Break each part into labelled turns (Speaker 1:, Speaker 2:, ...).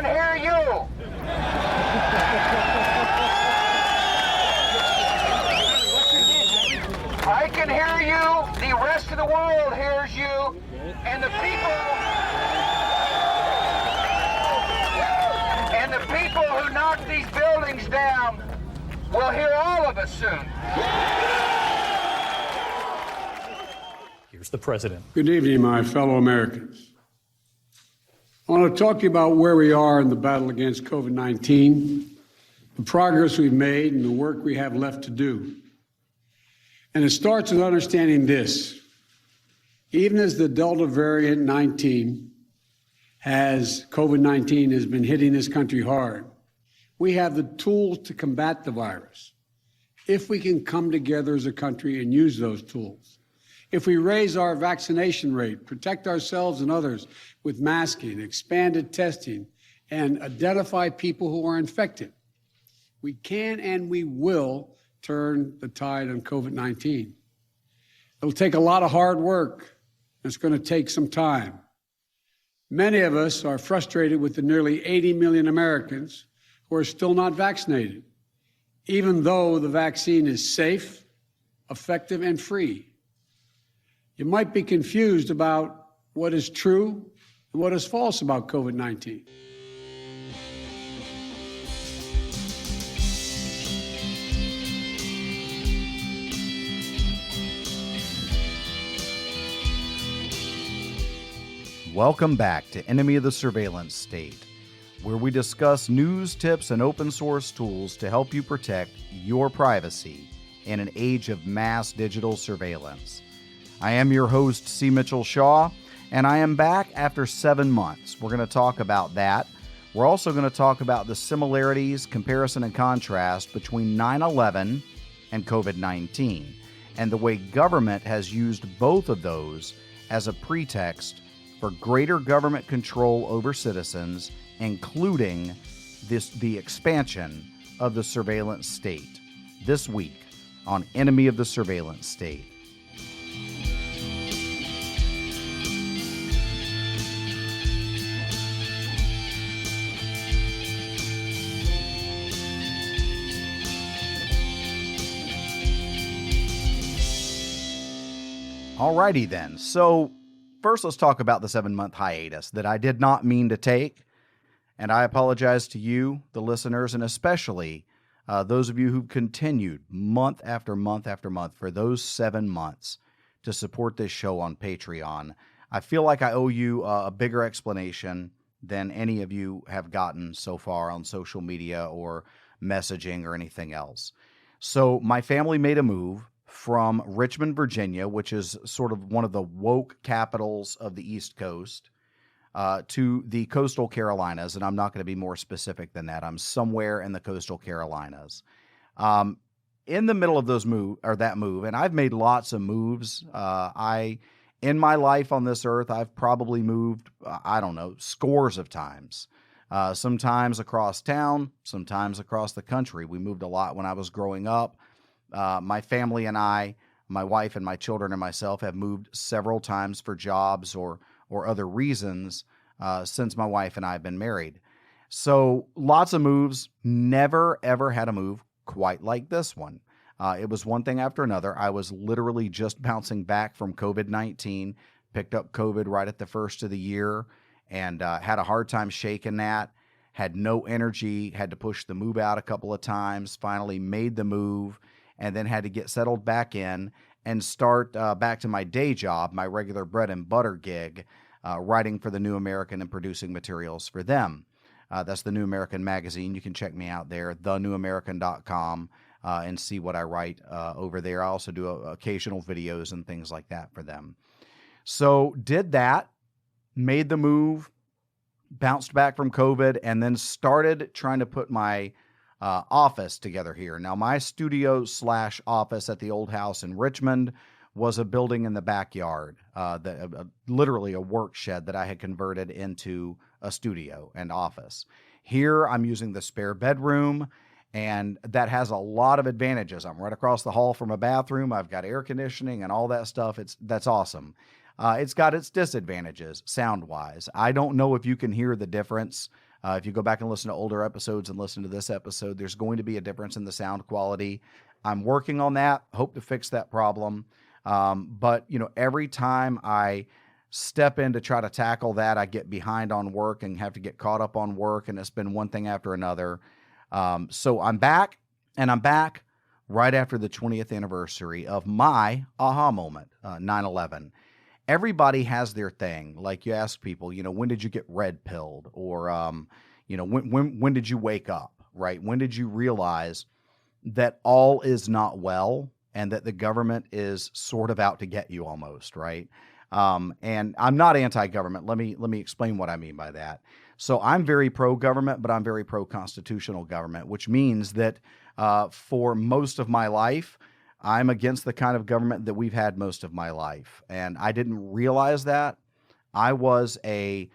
Speaker 1: can hear you. I can hear you. The rest of the world hears you. And the people who knock these buildings down will hear all of us soon.
Speaker 2: Here's the president.
Speaker 3: Good evening, my fellow Americans. I want to talk to you about where we are in the battle against COVID-19, the progress we've made, and the work we have left to do. And it starts with understanding this. Even as the Delta variant COVID-19 has been hitting this country hard, we have the tools to combat the virus if we can come together as a country and use those tools. If we raise our vaccination rate, protect ourselves and others with masking, expanded testing, and identify people who are infected, we can and we will turn the tide on COVID-19. It'll take a lot of hard work. It's going to take some time. Many of us are frustrated with the nearly 80 million Americans who are still not vaccinated, even though the vaccine is safe, effective, and free. You might be confused about what is true and what is false about COVID-19.
Speaker 4: Welcome back to Enemy of the Surveillance State, where we discuss news, tips, and open source tools to help you protect your privacy in an age of mass digital surveillance. I am your host, C. Mitchell Shaw, and I am back after 7 months. We're going to talk about that. We're also going to talk about the similarities, comparison, and contrast between 9/11 and COVID-19, and the way government has used both of those as a pretext for greater government control over citizens, including the expansion of the surveillance state. This week on Enemy of the Surveillance State. Alrighty then. So first, let's talk about the 7-month hiatus that I did not mean to take. And I apologize to you, the listeners, and especially those of you who continued month after month after month for those 7 months to support this show on Patreon. I feel like I owe you a bigger explanation than any of you have gotten so far on social media or messaging or anything else. So my family made a move from Richmond, Virginia, which is sort of one of the woke capitals of the East Coast, to the coastal Carolinas, and I'm not going to be more specific than that. I'm somewhere in the coastal Carolinas. In the middle of that move, and I've made lots of moves. In my life on this earth, I've probably moved, scores of times. Sometimes across town, sometimes across the country. We moved a lot when I was growing up. My family and I, my wife and my children and myself have moved several times for jobs or other reasons since my wife and I have been married. So lots of moves, never, ever had a move quite like this one. It was one thing after another. I was literally just bouncing back from COVID-19, picked up COVID right at the first of the year, and had a hard time shaking that, had no energy, had to push the move out a couple of times, finally made the move, and then had to get settled back in and start back to my day job, my regular bread and butter gig, writing for the New American and producing materials for them. That's the New American magazine. You can check me out there, thenewamerican.com, and see what I write over there. I also do occasional videos and things like that for them. So did that, made the move, bounced back from COVID, and then started trying to put my office together here. Now, my studio/office at the old house in Richmond was a building in the backyard, literally a work shed that I had converted into a studio and office. Here, I'm using the spare bedroom, and that has a lot of advantages. I'm right across the hall from a bathroom. I've got air conditioning and all that stuff. That's awesome. It's got its disadvantages sound-wise. I don't know if you can hear the difference. If you go back and listen to older episodes and listen to this episode, there's going to be a difference in the sound quality. I'm working on that, hope to fix that problem. But, every time I step in to try to tackle that, I get behind on work and have to get caught up on work, and it's been one thing after another. So I'm back, and I'm back right after the 20th anniversary of my aha moment, 9/11. Everybody has their thing. Like you ask people, when did you get red pilled? Or, when did you wake up, right? When did you realize that all is not well and that the government is sort of out to get you almost, right? And I'm not anti-government. Let me explain what I mean by that. So I'm very pro-government, but I'm very pro-constitutional government, which means that for most of my life, I'm against the kind of government that we've had most of my life. And I didn't realize that. I was a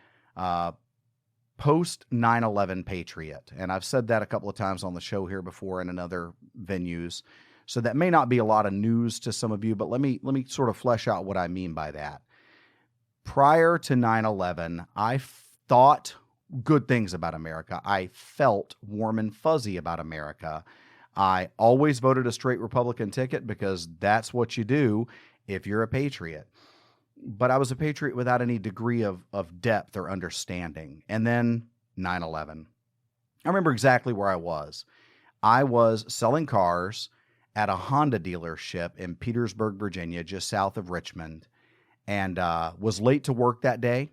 Speaker 4: post 9/11 patriot. And I've said that a couple of times on the show here before and in other venues. So that may not be a lot of news to some of you, but let me sort of flesh out what I mean by that. Prior to 9/11, I thought good things about America. I felt warm and fuzzy about America. I always voted a straight Republican ticket because that's what you do if you're a patriot. But I was a patriot without any degree of depth or understanding. And then 9/11. I remember exactly where I was. I was selling cars at a Honda dealership in Petersburg, Virginia, just south of Richmond, and was late to work that day.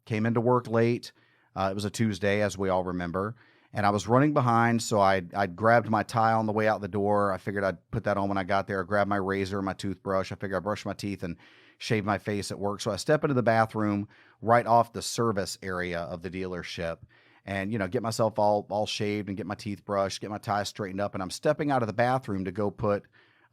Speaker 4: Came into work late. It was a Tuesday, as we all remember. And I was running behind, so I'd grabbed my tie on the way out the door. I figured I'd put that on when I got there. I grabbed my razor, my toothbrush. I figured I'd brush my teeth and shave my face at work. So I step into the bathroom right off the service area of the dealership and, get myself all shaved and get my teeth brushed, get my tie straightened up. And I'm stepping out of the bathroom to go put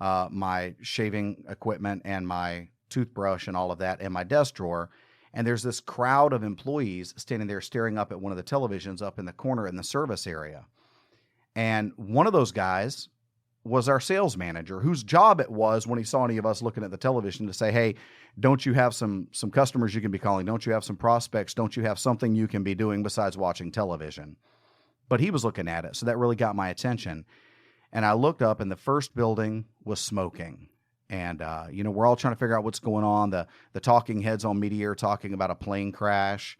Speaker 4: my shaving equipment and my toothbrush and all of that in my desk drawer. And there's this crowd of employees standing there staring up at one of the televisions up in the corner in the service area. And one of those guys was our sales manager, whose job it was when he saw any of us looking at the television to say, hey, don't you have some customers you can be calling? Don't you have some prospects? Don't you have something you can be doing besides watching television? But he was looking at it, so that really got my attention. And I looked up, and the first building was smoking. And, we're all trying to figure out what's going on. The talking heads on media are talking about a plane crash.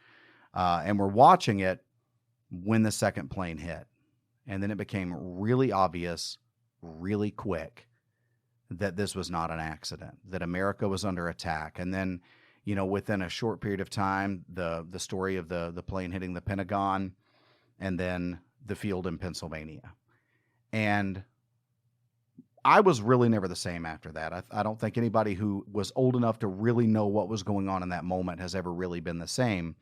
Speaker 4: And we're watching it when the second plane hit. And then it became really obvious, really quick, that this was not an accident, that America was under attack. And then, within a short period of time, the story of the plane hitting the Pentagon and then the field in Pennsylvania. And I was really never the same after that. I don't think anybody who was old enough to really know what was going on in that moment has ever really been the same.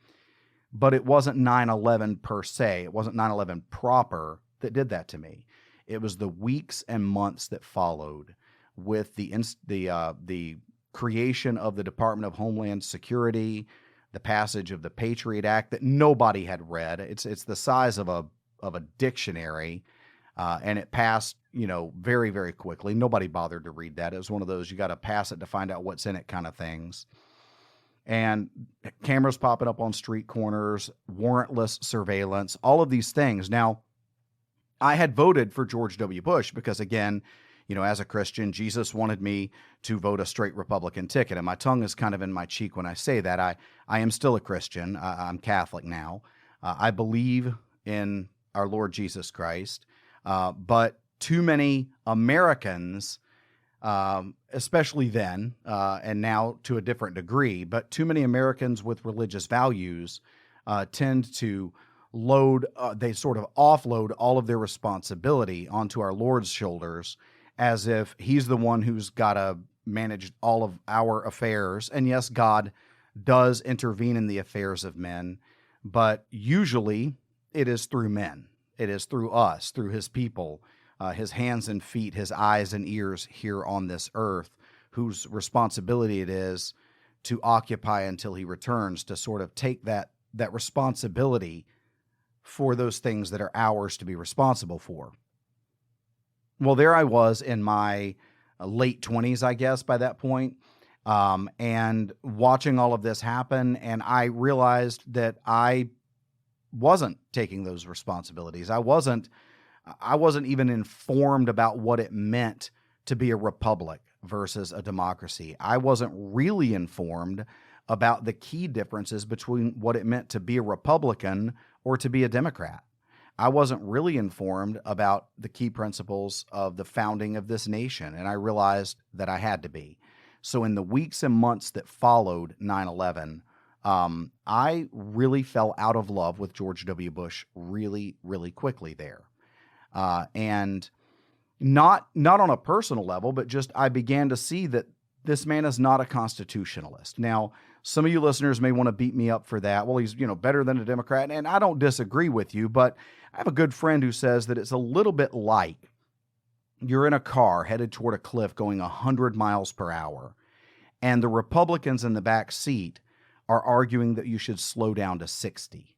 Speaker 4: But it wasn't 9/11 per se. It wasn't 9/11 proper that did that to me. It was the weeks and months that followed with the creation of the Department of Homeland Security, the passage of the Patriot Act that nobody had read. It's the size of a dictionary. And it passed, very, very quickly. Nobody bothered to read that. It was one of those, you got to pass it to find out what's in it kind of things. And cameras popping up on street corners, warrantless surveillance, all of these things. Now, I had voted for George W. Bush because, again, as a Christian, Jesus wanted me to vote a straight Republican ticket. And my tongue is kind of in my cheek when I say that. I am still a Christian. I'm Catholic now. I believe in our Lord Jesus Christ. But too many Americans, especially then, and now to a different degree, but too many Americans with religious values tend to they sort of offload all of their responsibility onto our Lord's shoulders as if he's the one who's got to manage all of our affairs. And yes, God does intervene in the affairs of men, but usually it is through men. It is through us, through his people, his hands and feet, his eyes and ears here on this earth, whose responsibility it is to occupy until he returns, to sort of take that responsibility for those things that are ours to be responsible for. Well, there I was in my late 20s, I guess, by that point, and watching all of this happen. And I realized that I wasn't taking those responsibilities. I wasn't even informed about what it meant to be a republic versus a democracy. I wasn't really informed about the key differences between what it meant to be a Republican or to be a Democrat. I wasn't really informed about the key principles of the founding of this nation, and I realized that I had to be. So in the weeks and months that followed 9/11, I really fell out of love with George W. Bush really, really quickly there. And not on a personal level, but just I began to see that this man is not a constitutionalist. Now, some of you listeners may want to beat me up for that. Well, he's, better than a Democrat, and I don't disagree with you, but I have a good friend who says that it's a little bit like you're in a car headed toward a cliff going 100 miles per hour, and the Republicans in the back seat are arguing that you should slow down to 60,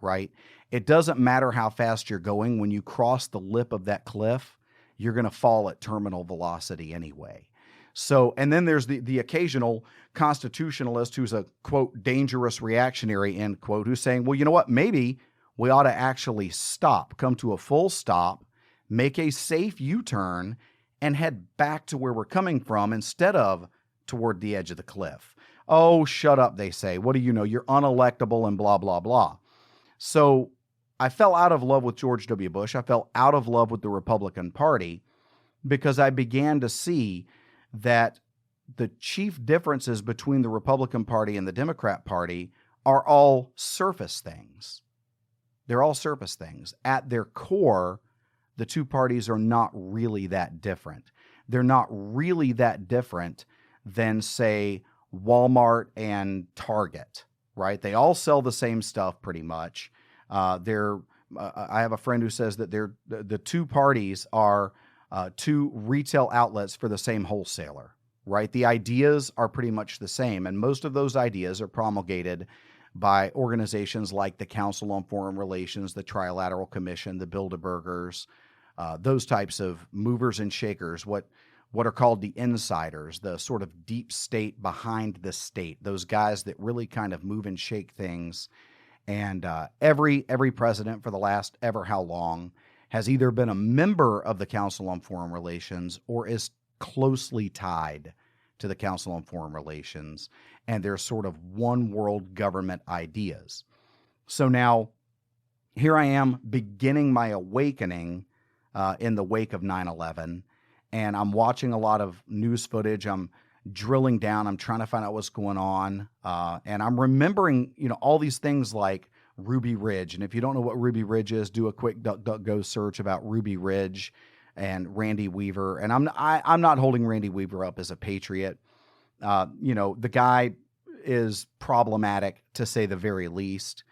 Speaker 4: right? It doesn't matter how fast you're going. When you cross the lip of that cliff, you're going to fall at terminal velocity anyway. So, and then there's the occasional constitutionalist who's a, quote, dangerous reactionary, end quote, who's saying, well, you know what, maybe we ought to actually stop, come to a full stop, make a safe U-turn, and head back to where we're coming from instead of toward the edge of the cliff. Oh, shut up, they say. What do you know? You're unelectable and blah, blah, blah. So I fell out of love with George W. Bush. I fell out of love with the Republican Party because I began to see that the chief differences between the Republican Party and the Democrat Party are all surface things. They're all surface things. At their core, the two parties are not really that different. They're not really that different than, say, Walmart and Target, right? They all sell the same stuff pretty much. I have a friend who says that the two parties are two retail outlets for the same wholesaler, right? The ideas are pretty much the same, and most of those ideas are promulgated by organizations like the Council on Foreign Relations, the Trilateral Commission, the Bilderbergers, those types of movers and shakers, what are called the insiders, the sort of deep state behind the state, those guys that really kind of move and shake things. And every president for the last ever how long has either been a member of the Council on Foreign Relations or is closely tied to the Council on Foreign Relations, and they're sort of one world government ideas. So now here I am beginning my awakening in the wake of 9/11, and I'm watching a lot of news footage. I'm drilling down. I'm trying to find out what's going on, and I'm remembering, all these things like Ruby Ridge. And if you don't know what Ruby Ridge is, do a quick DuckDuckGo search about Ruby Ridge and Randy Weaver. And I'm not holding Randy Weaver up as a patriot. The guy is problematic, to say the very least.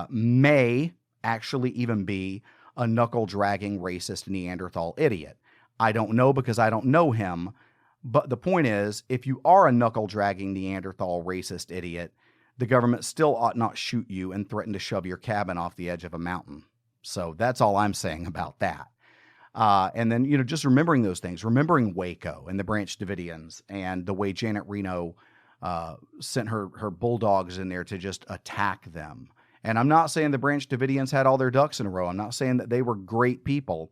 Speaker 4: May actually even be a knuckle-dragging racist Neanderthal idiot. I don't know because I don't know him. But the point is, if you are a knuckle-dragging Neanderthal racist idiot, the government still ought not shoot you and threaten to shove your cabin off the edge of a mountain. So that's all I'm saying about that. And then, just remembering those things, remembering Waco and the Branch Davidians and the way Janet Reno sent her bulldogs in there to just attack them. And I'm not saying the Branch Davidians had all their ducks in a row. I'm not saying that they were great people.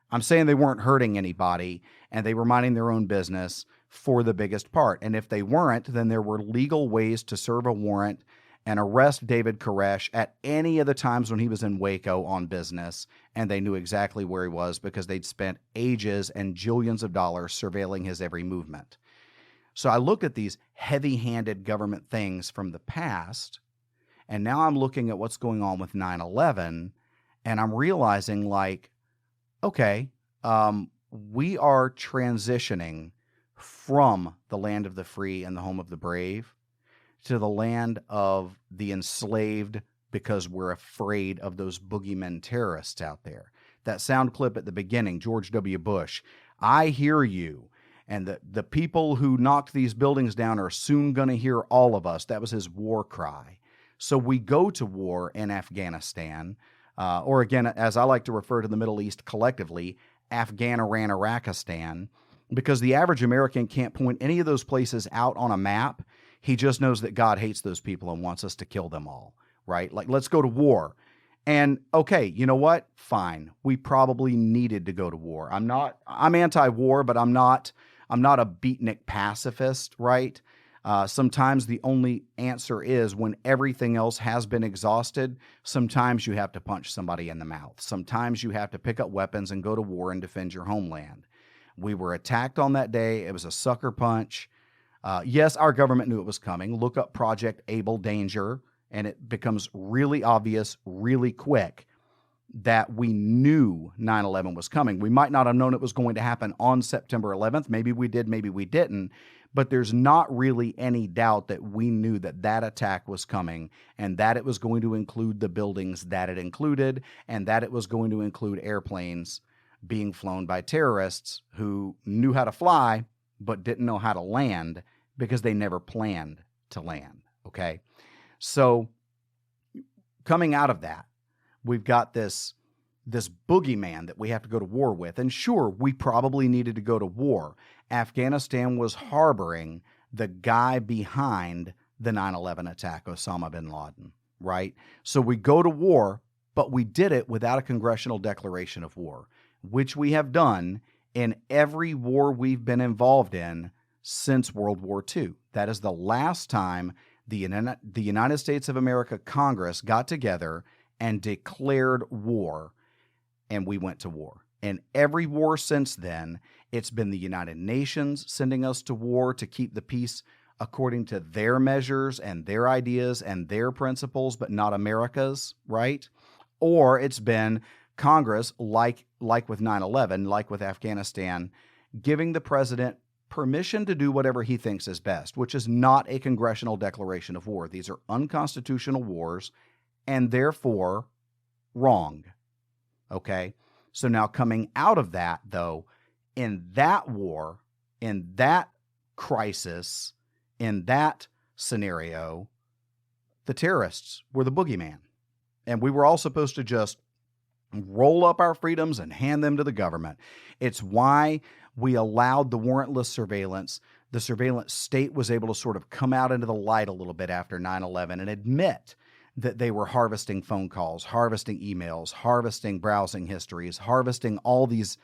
Speaker 4: I'm saying they weren't hurting anybody and they were minding their own business for the biggest part. And if they weren't, then there were legal ways to serve a warrant and arrest David Koresh at any of the times when he was in Waco on business, and they knew exactly where he was because they'd spent ages and jillions of dollars surveilling his every movement. So I look at these heavy-handed government things from the past, and now I'm looking at what's going on with 9/11, and I'm realizing, okay, we are transitioning from the land of the free and the home of the brave to the land of the enslaved because we're afraid of those boogeymen terrorists out there. That sound clip at the beginning, George W. Bush, I hear you. And the people who knocked these buildings down are soon going to hear all of us. That was his war cry. So we go to war in Afghanistan, or again, as I like to refer to the Middle East collectively, Afghan-Iran-Iraqistan. because the average American can't point any of those places out on a map. He just knows that God hates those people and wants us to kill them all, right? Like, let's go to war. And okay, you know what? Fine. We probably needed to go to war. I'm anti-war, but I'm not a beatnik pacifist, right? Sometimes the only answer is when everything else has been exhausted, sometimes you have to punch somebody in the mouth. Sometimes you have to pick up weapons and go to war and defend your homeland. We were attacked on that day. It was a sucker punch. Yes, our government knew it was coming. Look up Project Able Danger, and it becomes really obvious really quick that we knew 9/11 was coming. We might not have known it was going to happen on September 11th. Maybe we did, maybe we didn't. But there's not really any doubt that we knew that that attack was coming and that it was going to include the buildings that it included and that it was going to include airplanes being flown by terrorists who knew how to fly but didn't know how to land because they never planned to land, okay? So coming out of that, we've got this boogeyman that we have to go to war with. And sure, we probably needed to go to war. Afghanistan was harboring the guy behind the 9/11 attack, Osama bin Laden, right? So we go to war, but we did it without a congressional declaration of war, which we have done in every war we've been involved in since World War II. That is the last time the United States of America Congress got together and declared war, and we went to war. And every war since then, it's been the United Nations sending us to war to keep the peace according to their measures and their ideas and their principles, but not America's, right? Or it's been Congress, like with 9/11, like with Afghanistan, giving the president permission to do whatever he thinks is best, which is not a congressional declaration of war. These are unconstitutional wars and therefore wrong. Okay? So now coming out of that, though, in that war, in that crisis, in that scenario, the terrorists were the boogeyman. And we were all supposed to just roll up our freedoms and hand them to the government. It's why we allowed the warrantless surveillance. The surveillance state was able to sort of come out into the light a little bit after 9/11 and admit that they were harvesting phone calls, harvesting emails, harvesting browsing histories, harvesting all these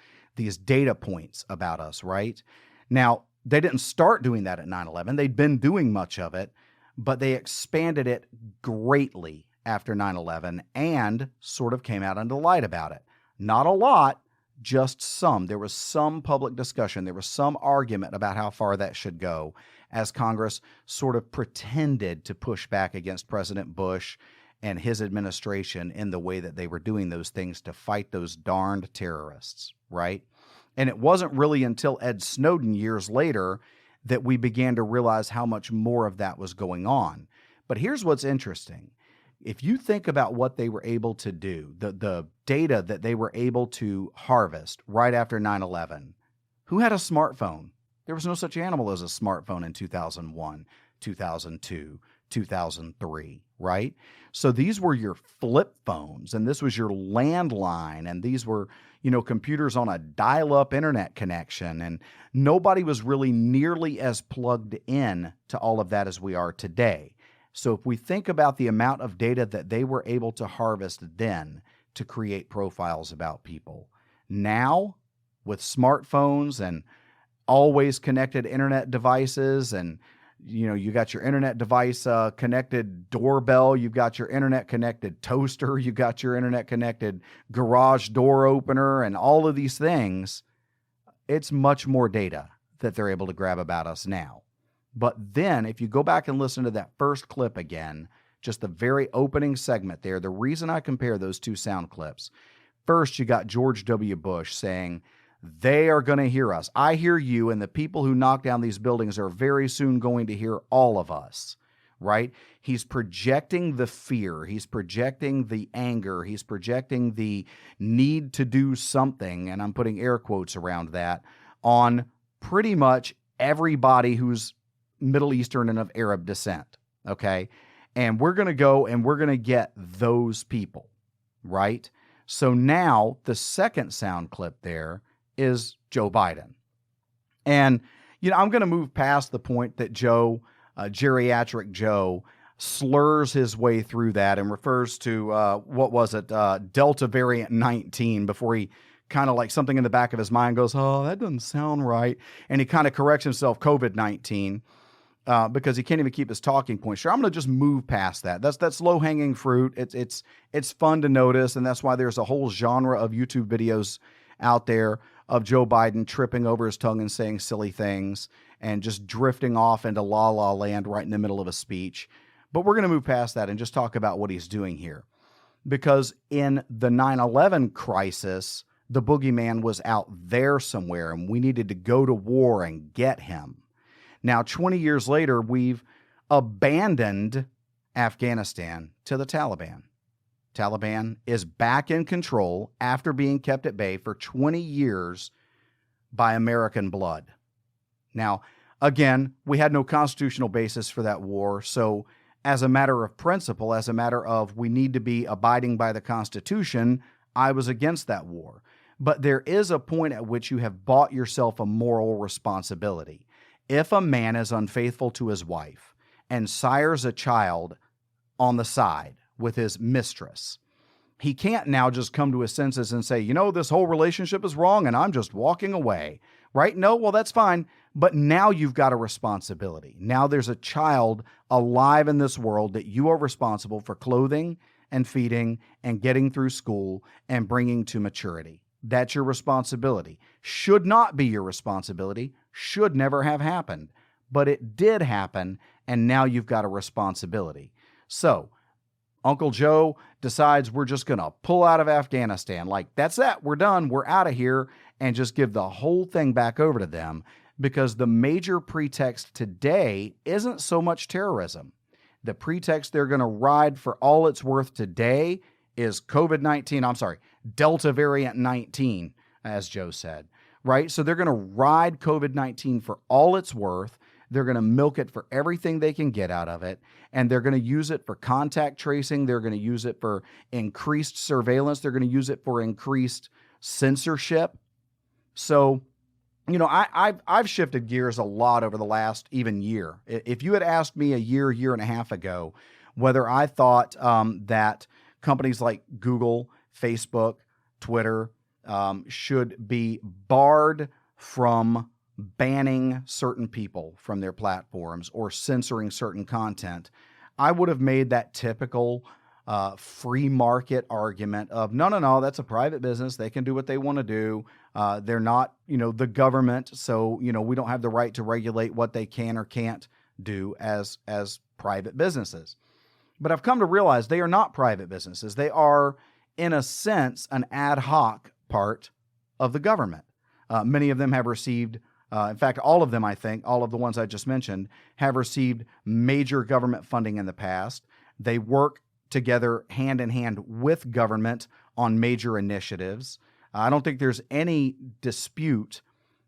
Speaker 4: data points about us, right? Now, they didn't start doing that at 9/11. They'd been doing much of it, but they expanded it greatly after 9/11 and sort of came out into the light about it. Not a lot, just some. There was some public discussion. There was some argument about how far that should go as Congress sort of pretended to push back against President Bush and his administration in the way that they were doing those things to fight those darned terrorists, right? And it wasn't really until Ed Snowden years later that we began to realize how much more of that was going on. But here's what's interesting. If you think about what they were able to do, the data that they were able to harvest right after 9/11, who had a smartphone? There was no such animal as a smartphone in 2001, 2002, 2003, right? So these were your flip phones, and this was your landline, and these were, computers on a dial-up internet connection, and nobody was really nearly as plugged in to all of that as we are today. So if we think about the amount of data that they were able to harvest then to create profiles about people, now with smartphones and always connected internet devices, and you got your internet device connected doorbell, you've got your internet connected toaster, you've got your internet connected garage door opener, and all of these things, it's much more data that they're able to grab about us now. But then if you go back and listen to that first clip again, just the very opening segment there, the reason I compare those two sound clips, first you got George W. Bush saying, they are going to hear us. I hear you, and the people who knock down these buildings are very soon going to hear all of us, right? He's projecting the fear. He's projecting the anger. He's projecting the need to do something, and I'm putting air quotes around that, on pretty much everybody who's Middle Eastern and of Arab descent, okay? And we're going to go and we're going to get those people, right? So now the second sound clip there is Joe Biden. And, I'm going to move past the point that geriatric Joe, slurs his way through that and refers to, Delta variant 19 before he kind of like something in the back of his mind goes, oh, that doesn't sound right. And he kind of corrects himself, COVID-19. Because he can't even keep his talking point. Sure, I'm going to just move past that. That's low-hanging fruit. It's fun to notice, and that's why there's a whole genre of YouTube videos out there of Joe Biden tripping over his tongue and saying silly things and just drifting off into la-la land right in the middle of a speech. But we're going to move past that and just talk about what he's doing here. Because in the 9/11 crisis, the boogeyman was out there somewhere, and we needed to go to war and get him. Now, 20 years later, we've abandoned Afghanistan to the Taliban. Taliban is back in control after being kept at bay for 20 years by American blood. Now, again, we had no constitutional basis for that war, so as a matter of principle, as a matter of we need to be abiding by the Constitution, I was against that war. But there is a point at which you have bought yourself a moral responsibility. If a man is unfaithful to his wife and sires a child on the side with his mistress, he can't now just come to his senses and say, this whole relationship is wrong and I'm just walking away, right? No, well, that's fine. But now you've got a responsibility. Now there's a child alive in this world that you are responsible for clothing and feeding and getting through school and bringing to maturity. That's your responsibility. Should not be your responsibility. Should never have happened. But it did happen, and now you've got a responsibility. So, Uncle Joe decides we're just going to pull out of Afghanistan. Like, that's it. We're done. We're out of here. And just give the whole thing back over to them, because the major pretext today isn't so much terrorism. The pretext they're going to ride for all it's worth today is Delta variant 19, as Joe said, right? So they're going to ride COVID-19 for all it's worth. They're going to milk it for everything they can get out of it. And they're going to use it for contact tracing. They're going to use it for increased surveillance. They're going to use it for increased censorship. So, I've shifted gears a lot over the last even year. If you had asked me a year and a half ago, whether I thought that companies like Google, Facebook, Twitter should be barred from banning certain people from their platforms or censoring certain content, I would have made that typical free market argument of, no, that's a private business. They can do what they want to do. They're not, the government. So, we don't have the right to regulate what they can or can't do as private businesses. But I've come to realize they are not private businesses. They are, in a sense, an ad hoc part of the government. Many of them have received, in fact, all of them, I think, all of the ones I just mentioned, have received major government funding in the past. They work together hand in hand with government on major initiatives. I don't think there's any dispute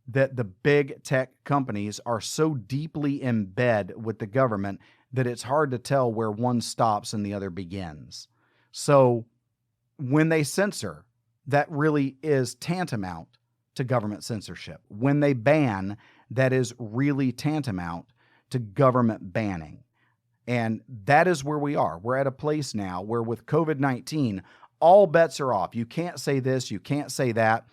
Speaker 4: that the big tech companies are so deeply in bed with the government that it's hard to tell where one stops and the other begins. So when they censor, that really is tantamount to government censorship. When they ban, that is really tantamount to government banning. And that is where we are. We're at a place now where with COVID-19, all bets are off. You can't say this, you can't say that.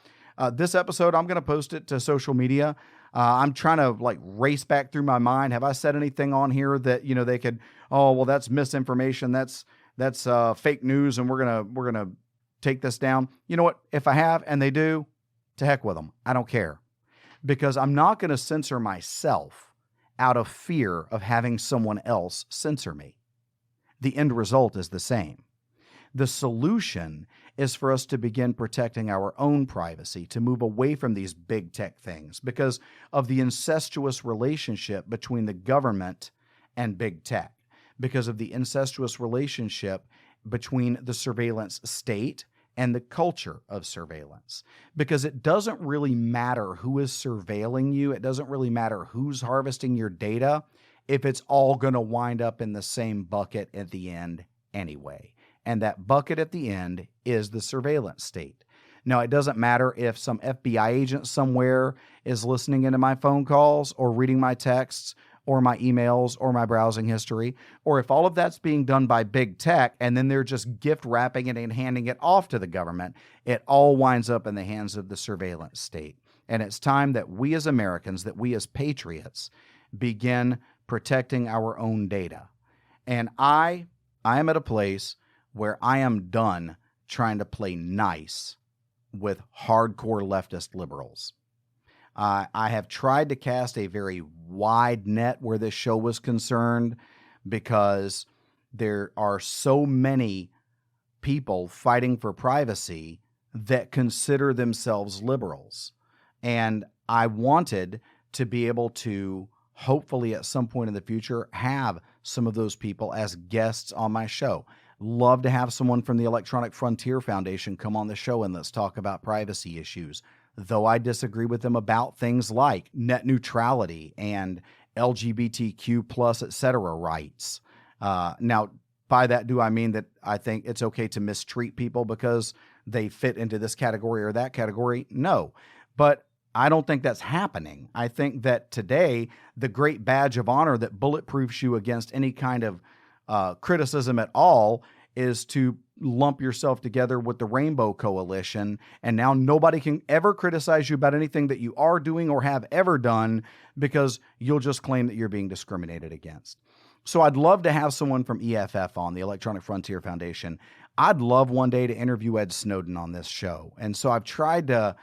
Speaker 4: This episode, I'm going to post it to social media. I'm trying to race back through my mind. Have I said anything on here that, they could, oh, well, that's misinformation. That's fake news. And we're going to take this down. You know what? If I have, and they do, to heck with them. I don't care, because I'm not going to censor myself out of fear of having someone else censor me. The end result is the same. The solution is for us to begin protecting our own privacy, to move away from these big tech things because of the incestuous relationship between the government and big tech, because of the incestuous relationship between the surveillance state and the culture of surveillance, because it doesn't really matter who is surveilling you. It doesn't really matter who's harvesting your data if it's all going to wind up in the same bucket at the end anyway. And that bucket at the end is the surveillance state. Now, it doesn't matter if some FBI agent somewhere is listening into my phone calls or reading my texts or my emails or my browsing history, or if all of that's being done by big tech and then they're just gift wrapping it and handing it off to the government, it all winds up in the hands of the surveillance state. And it's time that we as Americans, that we as patriots, begin protecting our own data. And I am at a place where I am done trying to play nice with hardcore leftist liberals. I have tried to cast a very wide net where this show was concerned because there are so many people fighting for privacy that consider themselves liberals. And I wanted to be able to, hopefully at some point in the future, have some of those people as guests on my show. Love to have someone from the Electronic Frontier Foundation come on the show and let's talk about privacy issues, though I disagree with them about things like net neutrality and LGBTQ plus, et cetera, rights. Now, by that, do I mean that I think it's okay to mistreat people because they fit into this category or that category? No, but I don't think that's happening. I think that today, the great badge of honor that bulletproofs you against any kind of criticism at all is to lump yourself together with the Rainbow Coalition, and now nobody can ever criticize you about anything that you are doing or have ever done because you'll just claim that you're being discriminated against. So I'd love to have someone from EFF on, the Electronic Frontier Foundation. I'd love one day to interview Ed Snowden on this show. And so I've tried to,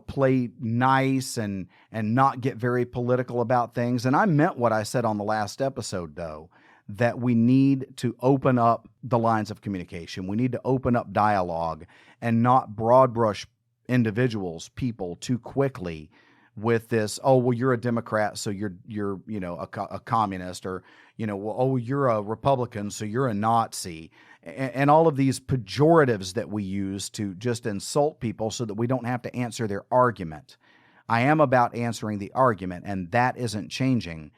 Speaker 4: play nice and not get very political about things. And I meant what I said on the last episode, though, that we need to open up the lines of communication. We need to open up dialogue and not broad brush individuals, people too quickly with this, oh, well, you're a Democrat, so you're a communist, or, well, oh, you're a Republican, so you're a Nazi, and all of these pejoratives that we use to just insult people so that we don't have to answer their argument. I am about answering the argument, and that isn't changing.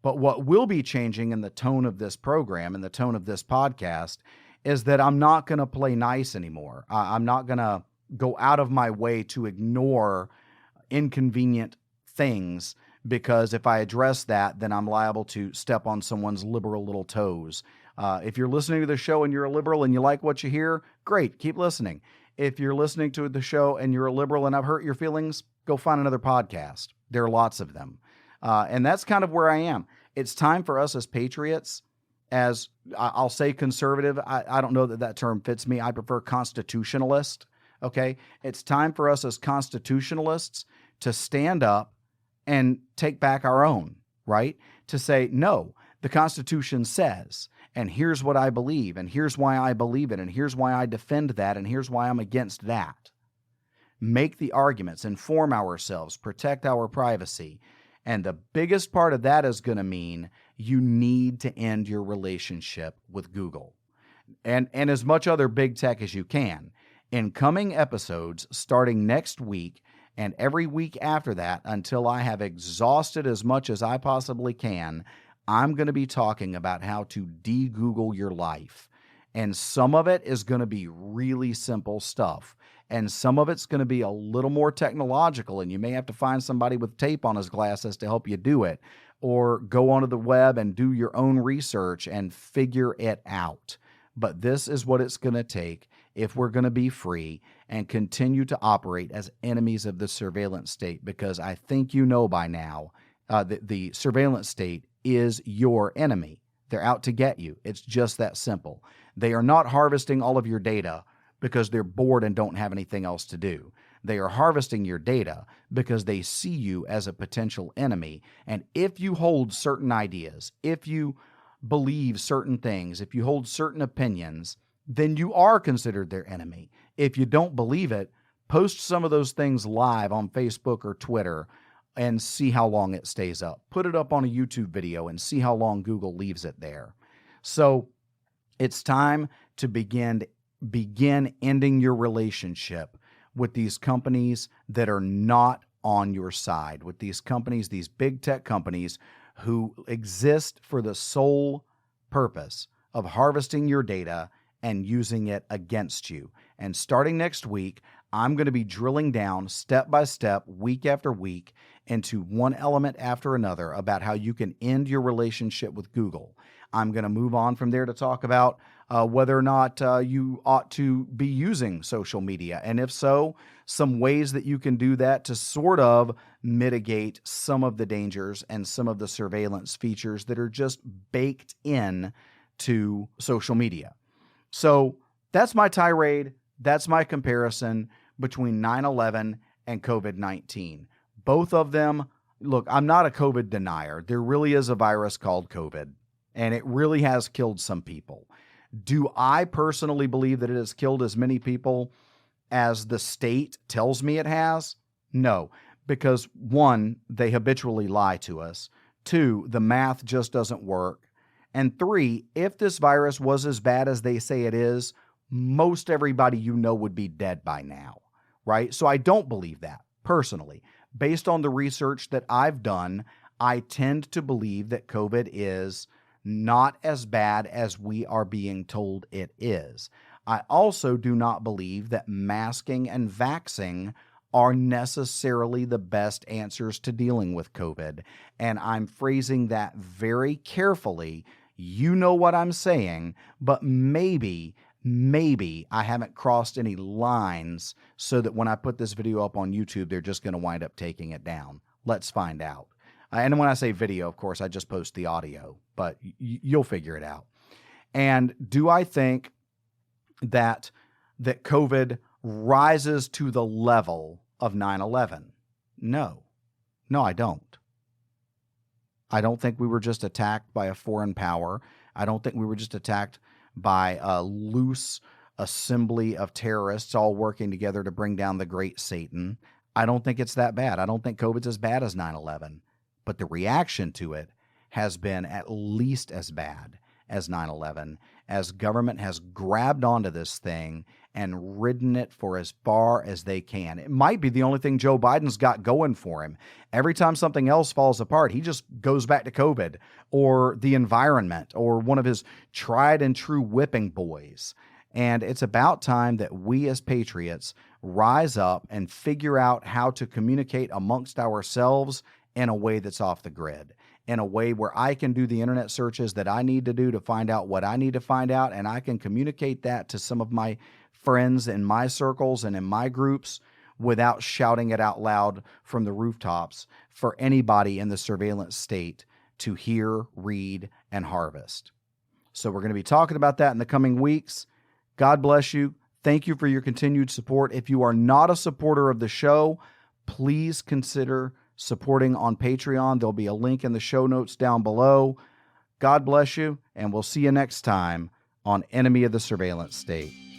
Speaker 4: But what will be changing in the tone of this program and the tone of this podcast is that I'm not going to play nice anymore. I'm not going to go out of my way to ignore inconvenient things, because if I address that, then I'm liable to step on someone's liberal little toes. If you're listening to the show and you're a liberal and you like what you hear, great, keep listening. If you're listening to the show and you're a liberal and I've hurt your feelings, go find another podcast. There are lots of them. And that's kind of where I am. It's time for us as patriots, as I'll say conservative. I don't know that term fits me. I prefer constitutionalist. Okay. It's time for us as constitutionalists to stand up and take back our own, right? To say, no, the Constitution says, and here's what I believe, and here's why I believe it, and here's why I defend that, and here's why I'm against that. Make the arguments, inform ourselves, protect our privacy. And the biggest part of that is going to mean you need to end your relationship with Google and as much other big tech as you can. In coming episodes, starting next week and every week after that, until I have exhausted as much as I possibly can, I'm going to be talking about how to de-Google your life. And some of it is going to be really simple stuff. And some of it's going to be a little more technological, and you may have to find somebody with tape on his glasses to help you do it, or go onto the web and do your own research and figure it out. But this is what it's going to take if we're going to be free and continue to operate as enemies of the surveillance state, because I think you know by now that the surveillance state is your enemy. They're out to get you. It's just that simple. They are not harvesting all of your data because they're bored and don't have anything else to do. They are harvesting your data because they see you as a potential enemy. And if you hold certain ideas, if you believe certain things, if you hold certain opinions, then you are considered their enemy. If you don't believe it, post some of those things live on Facebook or Twitter and see how long it stays up. Put it up on a YouTube video and see how long Google leaves it there. So it's time to begin ending your relationship with these companies that are not on your side, with these companies, these big tech companies who exist for the sole purpose of harvesting your data and using it against you. And starting next week, I'm going to be drilling down step by step, week after week, into one element after another about how you can end your relationship with Google. I'm going to move on from there to talk about whether or not you ought to be using social media. And if so, some ways that you can do that to sort of mitigate some of the dangers and some of the surveillance features that are just baked in to social media. So that's my tirade. That's my comparison between 9/11 and COVID-19. Both of them, look, I'm not a COVID denier. There really is a virus called COVID, and it really has killed some people. Do I personally believe that it has killed as many people as the state tells me it has? No, because one, they habitually lie to us. Two, the math just doesn't work. And three, if this virus was as bad as they say it is, most everybody you know would be dead by now, right? So I don't believe that personally. Based on the research that I've done, I tend to believe that COVID is not as bad as we are being told it is. I also do not believe that masking and vaxxing are necessarily the best answers to dealing with COVID. And I'm phrasing that very carefully. You know what I'm saying, but maybe I haven't crossed any lines so that when I put this video up on YouTube, they're just going to wind up taking it down. Let's find out. And when I say video, of course, I just post the audio, but you'll figure it out. And do I think that COVID rises to the level of 9/11? No, I don't. I don't think we were just attacked by a foreign power. I don't think we were just attacked by a loose assembly of terrorists all working together to bring down the great Satan. I don't think it's that bad. I don't think COVID's as bad as 9/11, but the reaction to it has been at least as bad as 9/11, as government has grabbed onto this thing and ridden it for as far as they can. It might be the only thing Joe Biden's got going for him. Every time something else falls apart, he just goes back to COVID or the environment or one of his tried and true whipping boys. And it's about time that we as patriots rise up and figure out how to communicate amongst ourselves in a way that's off the grid, in a way where I can do the internet searches that I need to do to find out what I need to find out, and I can communicate that to some of my friends in my circles and in my groups without shouting it out loud from the rooftops for anybody in the surveillance state to hear, read, and harvest. So we're going to be talking about that in the coming weeks. God bless you. Thank you for your continued support. If you are not a supporter of the show, please consider supporting on Patreon. There'll be a link in the show notes down below. God bless you, and we'll see you next time on Enemy of the Surveillance State.